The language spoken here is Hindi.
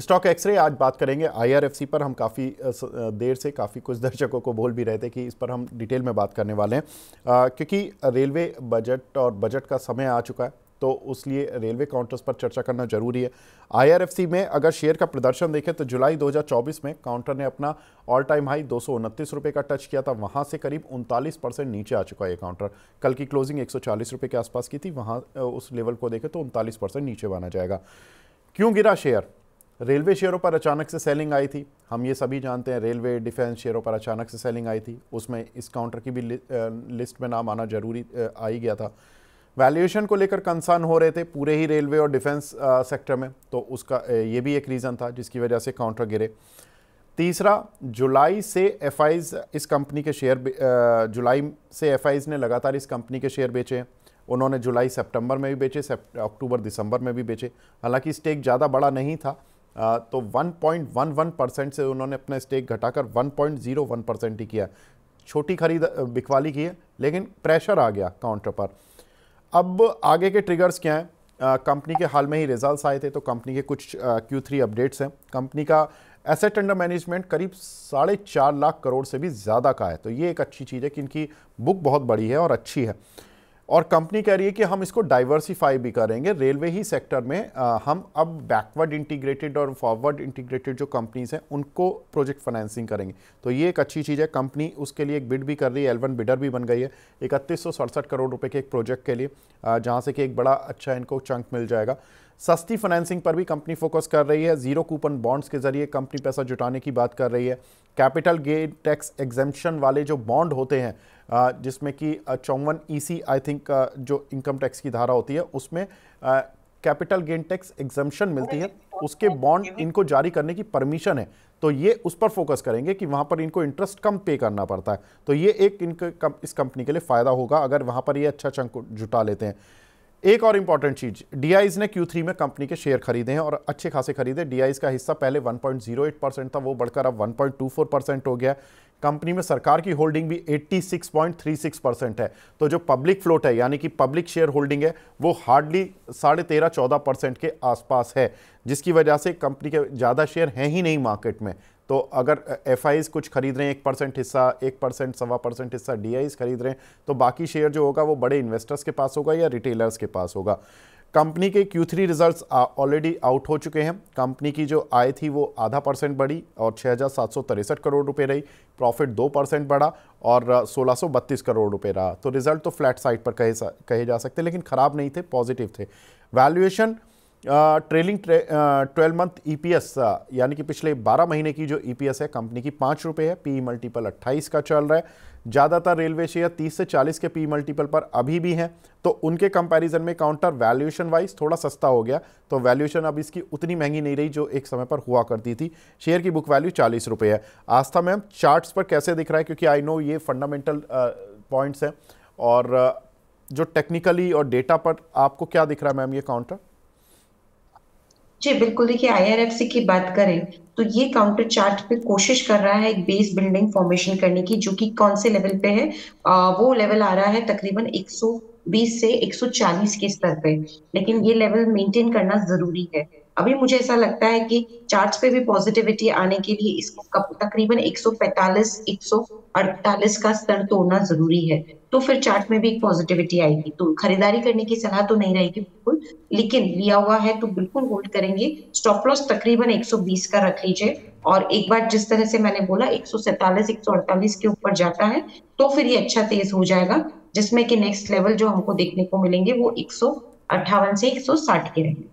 स्टॉक एक्सरे आज बात करेंगे आईआरएफसी पर। हम काफ़ी देर से काफ़ी कुछ दर्शकों को बोल भी रहे थे कि इस पर हम डिटेल में बात करने वाले हैं, क्योंकि रेलवे बजट और बजट का समय आ चुका है, तो उसलिए रेलवे काउंटर्स पर चर्चा करना जरूरी है। आईआरएफसी में अगर शेयर का प्रदर्शन देखें तो जुलाई 2024 में काउंटर ने अपना ऑल टाइम हाई 229 रुपये का टच किया था। वहाँ से करीब 39% नीचे आ चुका है ये काउंटर। कल की क्लोजिंग 140 रुपये के आसपास की थी, वहाँ उस लेवल को देखें तो 39% नीचे माना जाएगा। क्यों गिरा शेयर? रेलवे शेयरों पर अचानक से सेलिंग आई थी, हम ये सभी जानते हैं। रेलवे डिफेंस शेयरों पर अचानक से सेलिंग आई थी, उसमें इस काउंटर की भी लिस्ट में नाम आना जरूरी आ ही गया था। वैल्यूएशन को लेकर कंसर्न हो रहे थे पूरे ही रेलवे और डिफेंस सेक्टर में, तो उसका ये भी एक रीज़न था जिसकी वजह से काउंटर गिरे। तीसरा, जुलाई से एफआईज इस कंपनी के शेयर जुलाई से एफआईज ने लगातार इस कंपनी के शेयर बेचे हैं। उन्होंने जुलाई सितंबर में भी बेचे, अक्टूबर दिसंबर में भी बेचे। हालांकि स्टेक ज़्यादा बड़ा नहीं था, तो 1.11% से उन्होंने अपना स्टेक घटाकर 1.01% ही किया। छोटी खरीद बिकवाली की है, लेकिन प्रेशर आ गया काउंटर पर। अब आगे के ट्रिगर्स क्या हैं? कंपनी के हाल में ही रिजल्ट्स आए थे, तो कंपनी के कुछ Q3 अपडेट्स हैं। कंपनी का एसेट अंडर मैनेजमेंट करीब 4.5 लाख करोड़ से भी ज़्यादा का है, तो ये एक अच्छी चीज़ है कि इनकी बुक बहुत बड़ी है और अच्छी है। और कंपनी कह रही है कि हम इसको डाइवर्सिफाई भी करेंगे। रेलवे ही सेक्टर में हम अब बैकवर्ड इंटीग्रेटेड और फॉरवर्ड इंटीग्रेटेड जो कंपनीज हैं उनको प्रोजेक्ट फाइनेंसिंग करेंगे, तो ये एक अच्छी चीज़ है। कंपनी उसके लिए एक बिड भी कर रही है, L1 बिडर भी बन गई है 3167 करोड़ रुपए के एक प्रोजेक्ट के लिए, जहाँ से कि एक बड़ा अच्छा इनको चंक मिल जाएगा। सस्ती फाइनेंसिंग पर भी कंपनी फोकस कर रही है। जीरो कूपन बॉन्ड्स के जरिए कंपनी पैसा जुटाने की बात कर रही है। कैपिटल गेन टैक्स एग्जेम्पशन वाले जो बॉन्ड होते हैं, जिसमें कि 54 EC आई थिंक जो इनकम टैक्स की धारा होती है, उसमें कैपिटल गेन टैक्स एग्जेम्पशन मिलती है, उसके बॉन्ड इनको जारी करने की परमिशन है। तो ये उस पर फोकस करेंगे कि वहाँ पर इनको इंटरेस्ट कम पे करना पड़ता है, तो ये एक इस कंपनी के लिए फ़ायदा होगा अगर वहाँ पर ये अच्छा चंक जुटा लेते हैं। एक और इंपॉर्टेंट चीज, डीआईज ने Q3 में कंपनी के शेयर खरीदे हैं और अच्छे खासे खरीदे। डीआईज का हिस्सा पहले 1.08% था, वो बढ़कर अब 1.24% हो गया। कंपनी में सरकार की होल्डिंग भी 86.36% है, तो जो पब्लिक फ्लोट है यानी कि पब्लिक शेयर होल्डिंग है वो हार्डली 13.5-14% के आसपास है, जिसकी वजह से कंपनी के ज़्यादा शेयर हैं ही नहीं मार्केट में। तो अगर एफआईज कुछ खरीद रहे हैं 1% हिस्सा, 1% 1.25% हिस्सा डीआईज खरीद रहे हैं, तो बाकी शेयर जो होगा वो बड़े इन्वेस्टर्स के पास होगा या रिटेलर्स के पास होगा। कंपनी के Q3 रिजल्ट्स ऑलरेडी आउट हो चुके हैं। कंपनी की जो आय थी वो 0.5% बढ़ी और 6,763 करोड़ रुपए रही। प्रॉफिट 2% बढ़ा और 1,632 करोड़ रुपए रहा। तो रिजल्ट तो फ्लैट साइड पर कहे जा सकते, लेकिन खराब नहीं थे, पॉजिटिव थे। वैल्यूएशन ट्रेलिंग 12 मंथ EPS यानी कि पिछले 12 महीने की जो EPS है कंपनी की 5 रुपये है। PE मल्टीपल 28 का चल रहा है। ज़्यादातर रेलवे शेयर 30 से 40 के PE मल्टीपल पर अभी भी हैं, तो उनके कंपैरिजन में काउंटर वैल्यूएशन वाइज थोड़ा सस्ता हो गया, तो वैल्यूएशन अब इसकी उतनी महंगी नहीं रही जो एक समय पर हुआ करती थी। शेयर की बुक वैल्यू 40 रुपये है। आस्था मैम, चार्ट्स पर कैसे दिख रहा है, क्योंकि आई नो ये फंडामेंटल पॉइंट्स हैं, और जो टेक्निकली और डेटा पर आपको क्या दिख रहा है मैम ये काउंटर? जी बिल्कुल, देखिए आईआरएफसी की बात करें तो ये काउंटर चार्ट पे कोशिश कर रहा है एक बेस बिल्डिंग फॉर्मेशन करने की, जो कि कौन से लेवल पे है। वो लेवल आ रहा है तकरीबन 120 से 140 के स्तर पे, लेकिन ये लेवल मेंटेन करना जरूरी है। अभी मुझे ऐसा लगता है कि चार्ट्स पे भी पॉजिटिविटी आने के लिए इसको तकरीबन 145 148 का स्तर तोड़ना जरूरी है, तो फिर चार्ट में भी एक पॉजिटिविटी आएगी। तो खरीदारी करने की सलाह तो नहीं रहेगी बिल्कुल, लेकिन लिया हुआ है तो बिल्कुल होल्ड करेंगे। स्टॉप लॉस तकरीबन 120 का रख लीजिए, और एक बार जिस तरह से मैंने बोला 147 148 के ऊपर जाता है तो फिर ये अच्छा तेज हो जाएगा, जिसमें कि नेक्स्ट लेवल जो हमको देखने को मिलेंगे वो 158 से 160 के रहेंगे।